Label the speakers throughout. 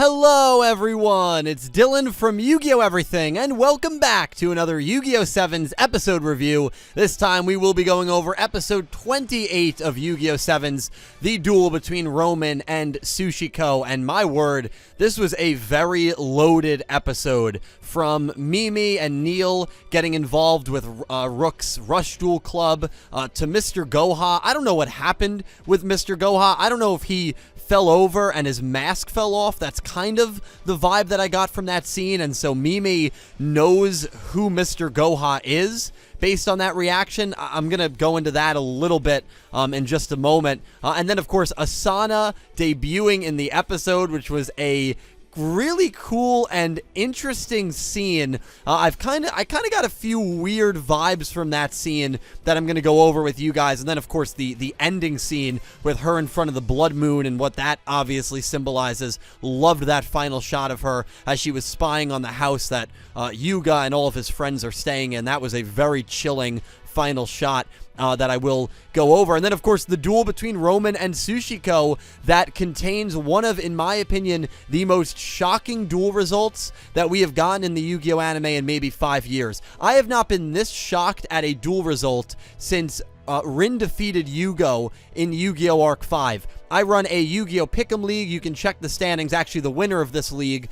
Speaker 1: Hello everyone, it's Dylan from Yugioh Everything, and welcome back to another Yu-Gi-Oh! 7's episode review. This time we will be going over episode 28 of Yu-Gi-Oh! 7's, the duel between Romin and Sushiko, and my word, this was a very loaded episode. From Mimi and Neil getting involved with Rook's Rush Duel Club, to Mr. Goha. I don't know what happened with Mr. Goha. I don't know if he fell over and his mask fell off. That's kind of the vibe that I got from that scene, and so Mimi knows who Mr. Goha is based on that reaction. I'm going to go into that a little bit in just a moment. And then, of course, Asana debuting in the episode, which was a really cool and interesting scene. I kind of got a few weird vibes from that scene that I'm going to go over with you guys. And then, of course, the ending scene with her in front of the blood moon and what that obviously symbolizes. Loved that final shot of her as she was spying on the house that Yugioh and all of his friends are staying in. That was a very chilling final shot that I will go over. And then, of course, the duel between Romin and Sushiko that contains one of, in my opinion, the most shocking duel results that we have gotten in the Yu-Gi-Oh! Anime in maybe 5 years. I have not been this shocked at a duel result since Rin defeated Yugioh in Yu-Gi-Oh! Arc 5. I run a Yu-Gi-Oh! Pick'em League. You can check the standings. Actually, the winner of this league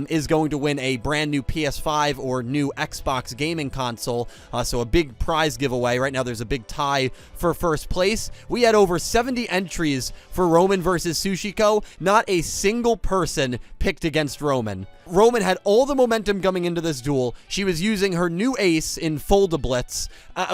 Speaker 1: is going to win a brand new PS5 or new Xbox gaming console, so a big prize giveaway. Right now, there's a big tie for first place. We had over 70 entries for Romin versus Sushiko. Not a single person picked against Romin. Romin had all the momentum coming into this duel. She was using her new ace in Foldablitz.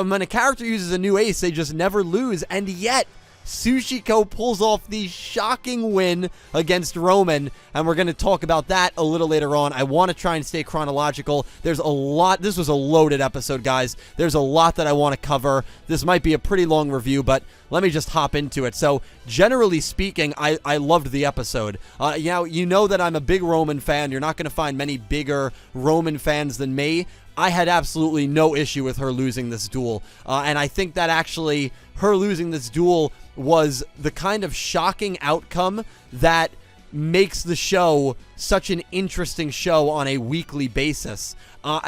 Speaker 1: When a character uses a new ace, they just never lose, and yet Sushiko pulls off the shocking win against Romin, and we're going to talk about that a little later on. I want to try and stay chronological. There's a lot. This was a loaded episode, guys. There's a lot that I want to cover. This might be a pretty long review, but let me just hop into it. So, generally speaking, I loved the episode. You know that I'm a big Romin fan. You're not going to find many bigger Romin fans than me. I had absolutely no issue with her losing this duel, and I think that actually her losing this duel was the kind of shocking outcome that makes the show such an interesting show on a weekly basis.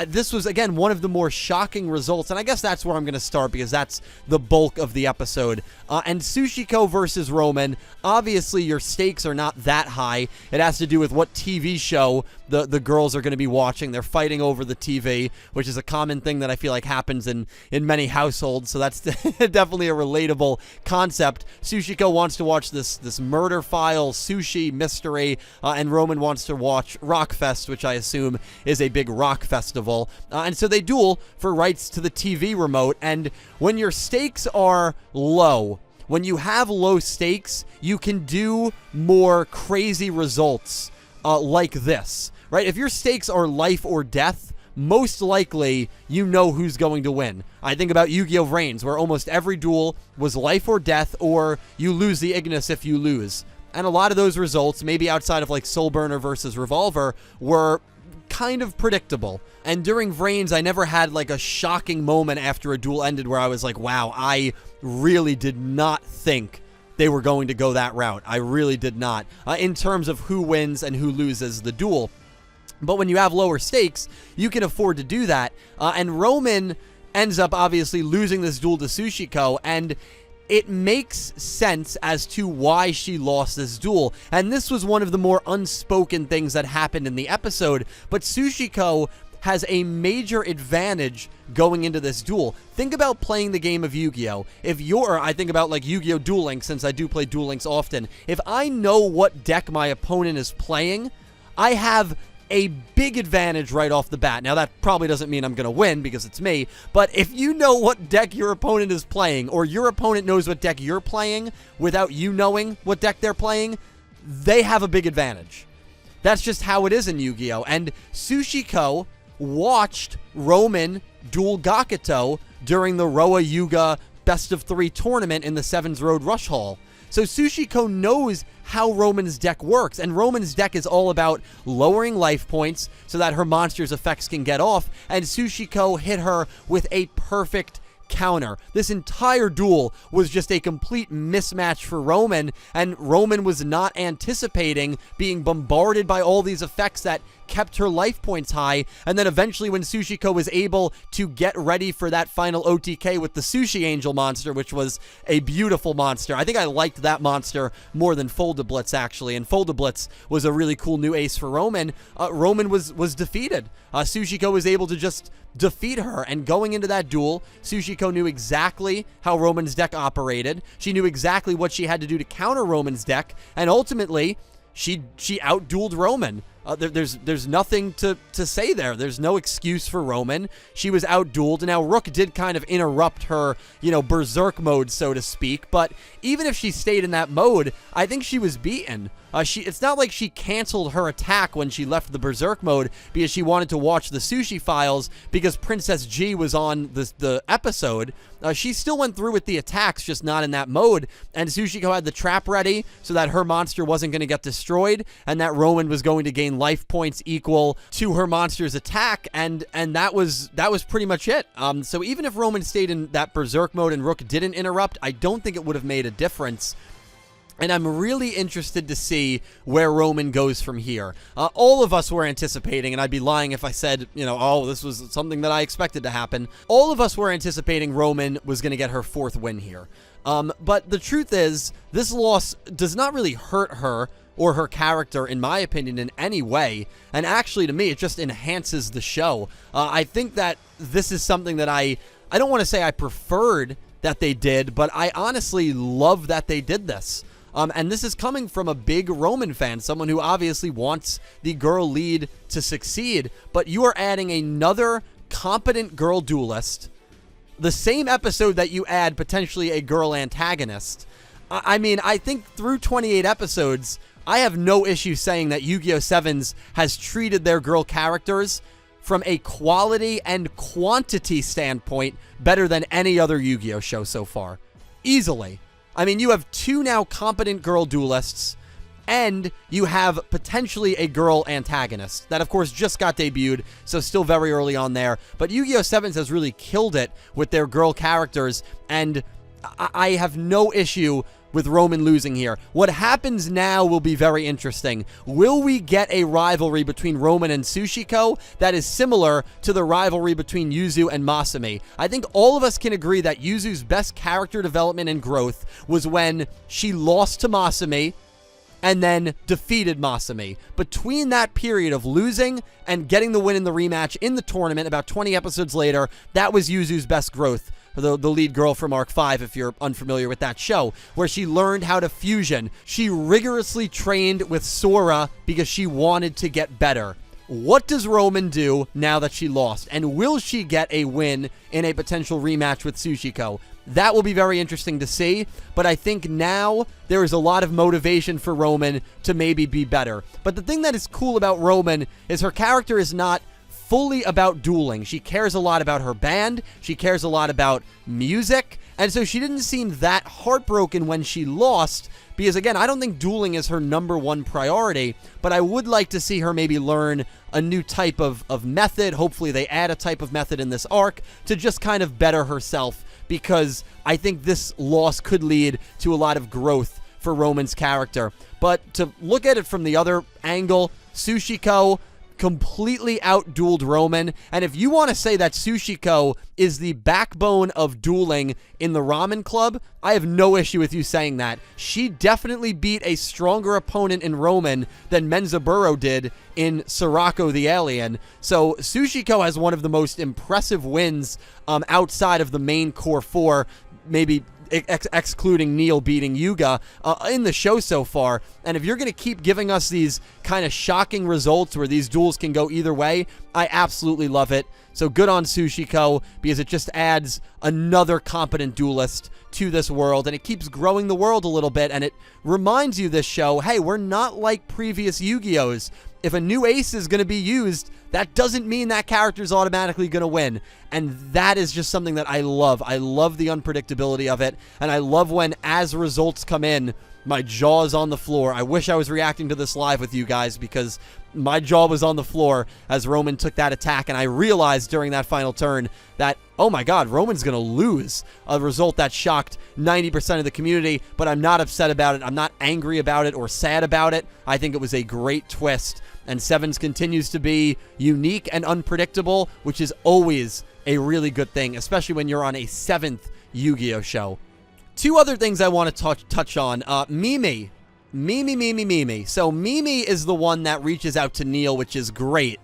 Speaker 1: This was, again, one of the more shocking results, and I guess that's where I'm going to start because that's the bulk of the episode. And Sushiko versus Romin, obviously your stakes are not that high. It has to do with what TV show the girls are going to be watching. They're fighting over the TV, which is a common thing that I feel like happens in many households, so that's definitely a relatable concept. Sushiko wants to watch this murder file, sushi mystery, and Romin wants to watch Rockfest, which I assume is a big rock festival. And so they duel for rights to the TV remote, and when your stakes are low, when you have low stakes, you can do more crazy results like this, right? If your stakes are life or death, most likely you know who's going to win. I think about Yu-Gi-Oh! Reigns, where almost every duel was life or death, or you lose the Ignis if you lose. And a lot of those results, maybe outside of like Soulburner versus Revolver, were kind of predictable. And during Reigns, I never had like a shocking moment after a duel ended where I was like, wow, I really did not think they were going to go that route. I really did not, in terms of who wins and who loses the duel. But when you have lower stakes, you can afford to do that. And Romin ends up obviously losing this duel to Sushiko, and it makes sense as to why she lost this duel. And this was one of the more unspoken things that happened in the episode. But Sushiko has a major advantage going into this duel. Think about playing the game of Yu-Gi-Oh! I think about like Yu-Gi-Oh! Duel Links, since I do play Duel Links often. If I know what deck my opponent is playing, I have a big advantage right off the bat. Now, that probably doesn't mean I'm going to win because it's me, but if you know what deck your opponent is playing, or your opponent knows what deck you're playing without you knowing what deck they're playing, they have a big advantage. That's just how it is in Yu-Gi-Oh! And Sushiko watched Romin duel Gakuto during the Roa Yuga Best of 3 tournament in the Sevens Road Rush Hall. So Sushiko knows how Romin's deck works, and Romin's deck is all about lowering life points so that her monster's effects can get off, and Sushiko hit her with a perfect counter. This entire duel was just a complete mismatch for Romin, and Romin was not anticipating being bombarded by all these effects that kept her life points high. And then eventually when Sushiko was able to get ready for that final OTK with the Sushi Angel monster, which was a beautiful monster. I think I liked that monster more than Foldablitz, actually, and Foldablitz was a really cool new ace for Romin. Romin was defeated. Sushiko was able to just defeat her, and going into that duel, Sushiko knew exactly how Romin's deck operated. She knew exactly what she had to do to counter Romin's deck, and ultimately, she outdueled Romin. There's nothing to say there. There's no excuse for Romin. She was outdueled. Now, Rook did kind of interrupt her, berserk mode, so to speak. But even if she stayed in that mode, I think she was beaten. It's not like she canceled her attack when she left the berserk mode because she wanted to watch the sushi files because Princess G was on the episode. She still went through with the attacks, just not in that mode. And Sushiko had the trap ready so that her monster wasn't going to get destroyed and that Romin was going to gain life points equal to her monster's attack. And that was pretty much it. So even if Romin stayed in that berserk mode and Rook didn't interrupt, I don't think it would have made a difference. And I'm really interested to see where Romin goes from here. All of us were anticipating, and I'd be lying if I said, oh, this was something that I expected to happen. All of us were anticipating Romin was going to get her 4th win here. But the truth is, this loss does not really hurt her or her character, in my opinion, in any way. And actually, to me, it just enhances the show. I think that this is something that I don't want to say I preferred that they did, but I honestly love that they did this. And this is coming from a big Romin fan, someone who obviously wants the girl lead to succeed, but you are adding another competent girl duelist, the same episode that you add potentially a girl antagonist. I mean, I think through 28 episodes, I have no issue saying that Yu-Gi-Oh! Sevens has treated their girl characters from a quality and quantity standpoint better than any other Yu-Gi-Oh! Show so far. Easily. I mean, you have 2 now competent girl duelists, and you have potentially a girl antagonist. That, of course, just got debuted, so still very early on there. But Yu-Gi-Oh! Sevens has really killed it with their girl characters, and I have no issue with Romin losing here. What happens now will be very interesting. Will we get a rivalry between Romin and Sushiko that is similar to the rivalry between Yuzu and Masami? I think all of us can agree that Yuzu's best character development and growth was when she lost to Masami and then defeated Masami. Between that period of losing and getting the win in the rematch in the tournament about 20 episodes later, that was Yuzu's best growth. The lead girl from Arc 5, if you're unfamiliar with that show, where she learned how to fusion. She rigorously trained with Sora because she wanted to get better. What does Romin do now that she lost? And will she get a win in a potential rematch with Sushiko? That will be very interesting to see, but I think now there is a lot of motivation for Romin to maybe be better. But the thing that is cool about Romin is her character is not fully about dueling. She cares a lot about her band. She cares a lot about music. And so she didn't seem that heartbroken when she lost because, again, I don't think dueling is her #1 priority, but I would like to see her maybe learn a new type of method. Hopefully they add a type of method in this arc to just kind of better herself because I think this loss could lead to a lot of growth for Romin's character. But to look at it from the other angle, Sushiko completely outdueled Romin, and if you want to say that Sushiko is the backbone of dueling in the Ramen Club, I have no issue with you saying that. She definitely beat a stronger opponent in Romin than Menzaburo did in Sirocco the Alien, so Sushiko has one of the most impressive wins outside of the main core 4, maybe excluding Neil beating Yuga in the show so far. And if you're going to keep giving us these kind of shocking results where these duels can go either way, I absolutely love it. So good on Sushiko because it just adds another competent duelist to this world and it keeps growing the world a little bit and it reminds you this show, hey, we're not like previous Yu-Gi-Ohs. If a new ace is going to be used, that doesn't mean that character is automatically going to win. And that is just something that I love. I love the unpredictability of it. And I love when, as results come in, My jaw is on the floor. I wish I was reacting to this live with you guys because my jaw was on the floor as Romin took that attack, and I realized during that final turn that, oh my god, Roman's going to lose. A result that shocked 90% of the community, but I'm not upset about it. I'm not angry about it or sad about it. I think it was a great twist, and Sevens continues to be unique and unpredictable, which is always a really good thing, especially when you're on a 7th Yu-Gi-Oh show. Two other things I want to touch on. Mimi. So Mimi is the one that reaches out to Neil, which is great.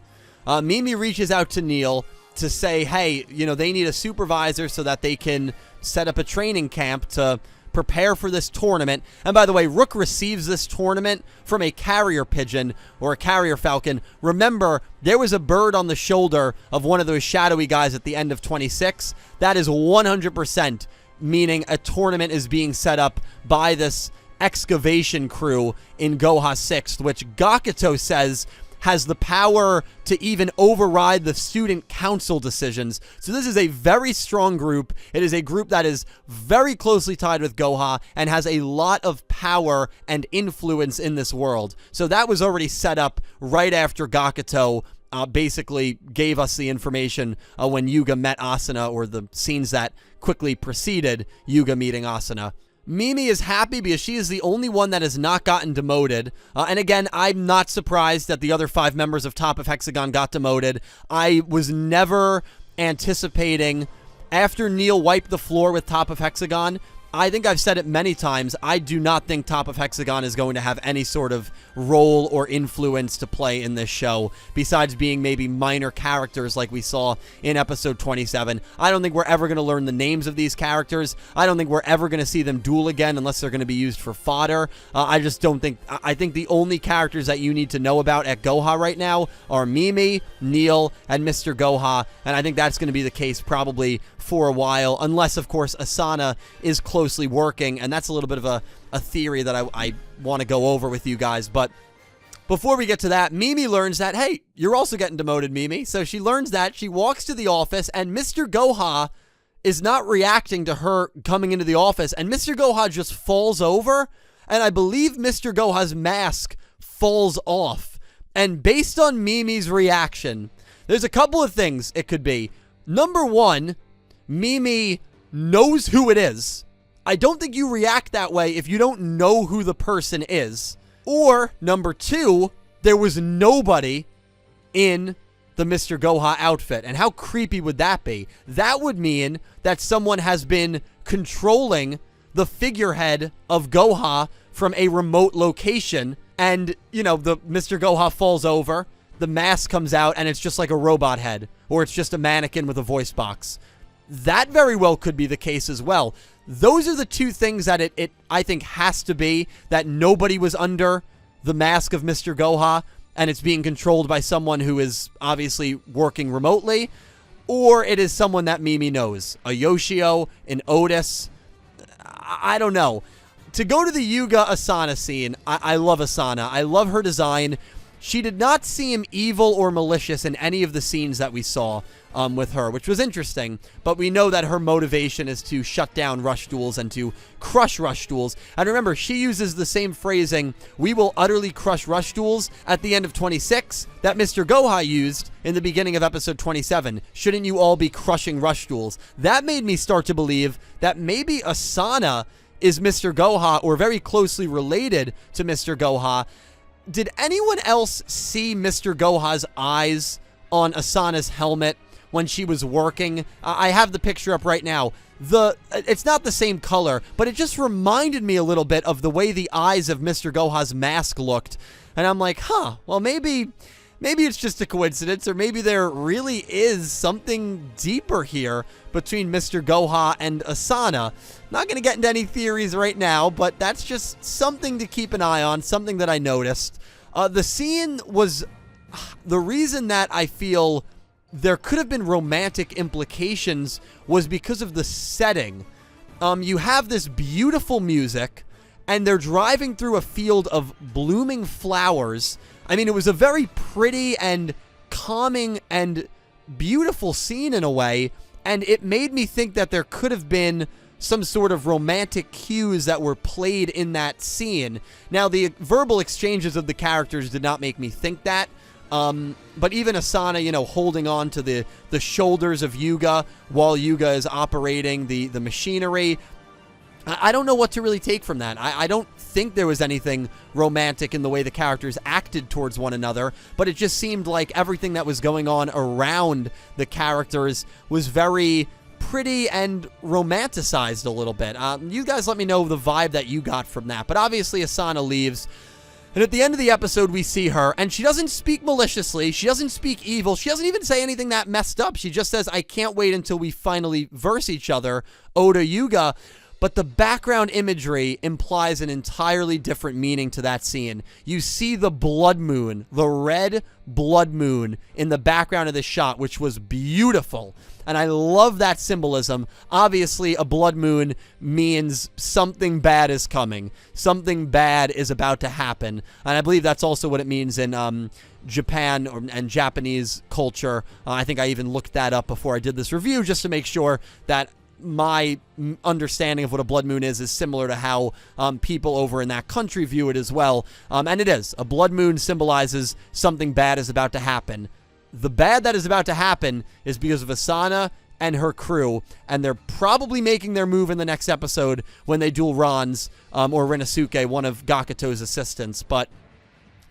Speaker 1: Mimi reaches out to Neil to say, hey, you know, they need a supervisor so that they can set up a training camp to prepare for this tournament. And by the way, Rook receives this tournament from a carrier pigeon or a carrier falcon. Remember, there was a bird on the shoulder of one of those shadowy guys at the end of 26. That is 100% meaning a tournament is being set up by this excavation crew in Goha 6th, which Gakuto says has the power to even override the student council decisions. So this is a very strong group. It is a group that is very closely tied with Goha and has a lot of power and influence in this world. So that was already set up right after Gakuto basically gave us the information when Yuga met Asana, or the scenes that quickly preceded Yuga meeting Asana. Mimi is happy because she is the only one that has not gotten demoted. And again, I'm not surprised that the other 5 members of Top of Hexagon got demoted. I was never anticipating, after Neil wiped the floor with Top of Hexagon, I think I've said it many times, I do not think Top of Hexagon is going to have any sort of role or influence to play in this show, besides being maybe minor characters like we saw in episode 27. I don't think we're ever going to learn the names of these characters. I don't think we're ever going to see them duel again unless they're going to be used for fodder. I just don't think... I think the only characters that you need to know about at Goha right now are Mimi, Neil, and Mr. Goha, and I think that's going to be the case probably for a while, unless, of course, Asana is closely working, and that's a little bit of a theory that I want to go over with you guys. But before we get to that, Mimi learns that, hey, you're also getting demoted, Mimi. So she learns that, she walks to the office, and Mr. Goha is not reacting to her coming into the office, and Mr. Goha just falls over, and I believe Mr. Goha's mask falls off. And based on Mimi's reaction, there's a couple of things it could be. Number one, Mimi knows who it is. I don't think you react that way if you don't know who the person is. Or, number two, there was nobody in the Mr. Goha outfit. And how creepy would that be? That would mean that someone has been controlling the figurehead of Goha from a remote location. And, you know, the Mr. Goha falls over, the mask comes out, and it's just like a robot head. Or it's just a mannequin with a voice box. That very well could be the case as well. Those are the two things that it I think has to be, that nobody was under the mask of Mr. Goha and it's being controlled by someone who is obviously working remotely, or it is someone that Mimi knows. A Yugioh, an Otis, I don't know. To go to the Yuga Asana scene, I love Asana. I love her design. She did not seem evil or malicious in any of the scenes that we saw with her, which was interesting, but we know that her motivation is to shut down rush duels and to crush rush duels. And remember, she uses the same phrasing, "we will utterly crush rush duels," at the end of 26 that Mr. Goha used in the beginning of episode 27. Shouldn't you all be crushing rush duels? That made me start to believe that maybe Asana is Mr. Goha, or very closely related to Mr. Goha. Did anyone else see Mr. Goha's eyes on Asana's helmet when she was working? I have the picture up right now. It's not the same color, but it just reminded me a little bit of the way the eyes of Mr. Goha's mask looked. And I'm like, huh, well, maybe it's just a coincidence, or maybe there really is something deeper here between Mr. Goha and Asana. Not going to get into any theories right now, but that's just something to keep an eye on, something that I noticed. The scene was the reason that I feel there could have been romantic implications was because of the setting. You have this beautiful music, and they're driving through a field of blooming flowers. I mean, it was a very pretty and calming and beautiful scene in a way, and it made me think that there could have been some sort of romantic cues that were played in that scene. Now, the verbal exchanges of the characters did not make me think that. But even Asana, you know, holding on to the shoulders of Yugioh while Yugioh is operating the machinery, I don't know what to really take from that. I don't think there was anything romantic in the way the characters acted towards one another, but it just seemed like everything that was going on around the characters was very pretty and romanticized a little bit. You guys let me know the vibe that you got from that. But obviously Asana leaves. And at the end of the episode, we see her, and she doesn't speak maliciously. She doesn't speak evil. She doesn't even say anything that messed up. She just says, I can't wait until we finally verse each other, Oda Yugioh. But the background imagery implies an entirely different meaning to that scene. You see the blood moon, the red blood moon in the background of this shot, which was beautiful. And I love that symbolism. Obviously, a blood moon means something bad is coming. Something bad is about to happen. And I believe that's also what it means in Japan and Japanese culture. I think I even looked that up before I did this review just to make sure that my understanding of what a blood moon is similar to how people over in that country view it as well. And it is. A blood moon symbolizes something bad is about to happen. The bad that is about to happen is because of Asana and her crew, and they're probably making their move in the next episode when they duel Ron's or Rinosuke, one of Gakuto's assistants. But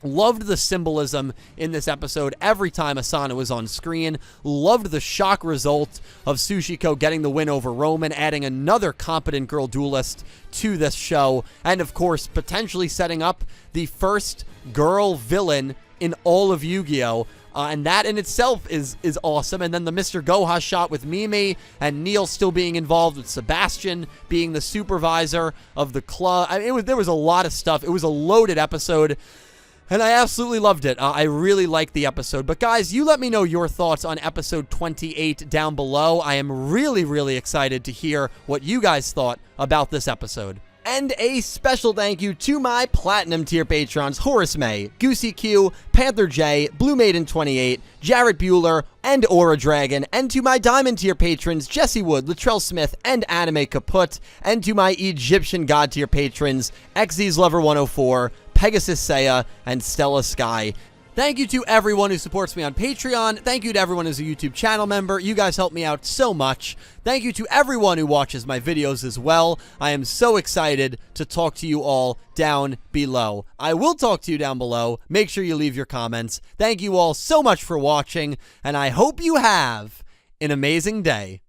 Speaker 1: loved the symbolism in this episode every time Asana was on screen. Loved the shock result of Sushiko getting the win over Romin, adding another competent girl duelist to this show. And of course, potentially setting up the first girl villain in all of Yu-Gi-Oh! And that in itself is awesome. And then the Mr. Goha shot with Mimi and Neil still being involved, with Sebastian being the supervisor of the club. I mean, there was a lot of stuff. It was a loaded episode, and I absolutely loved it. I really liked the episode. But guys, you let me know your thoughts on episode 28 down below. I am really, really excited to hear what you guys thought about this episode. And a special thank you to my Platinum tier patrons, Horace Maye, Goosey Q, Panther J, Blue Maiden 28, Jarrett Buller, and Aura Dragon, and to my Diamond tier patrons, Jesse Wood, Latrell Smith, and Anime Kaput, and to my Egyptian God tier patrons, XZ's Lover 104, Pegasus Seiya, and Stella Sky. Thank you to everyone who supports me on Patreon. Thank you to everyone who's a YouTube channel member. You guys help me out so much. Thank you to everyone who watches my videos as well. I am so excited to talk to you all down below. I will talk to you down below. Make sure you leave your comments. Thank you all so much for watching, and I hope you have an amazing day.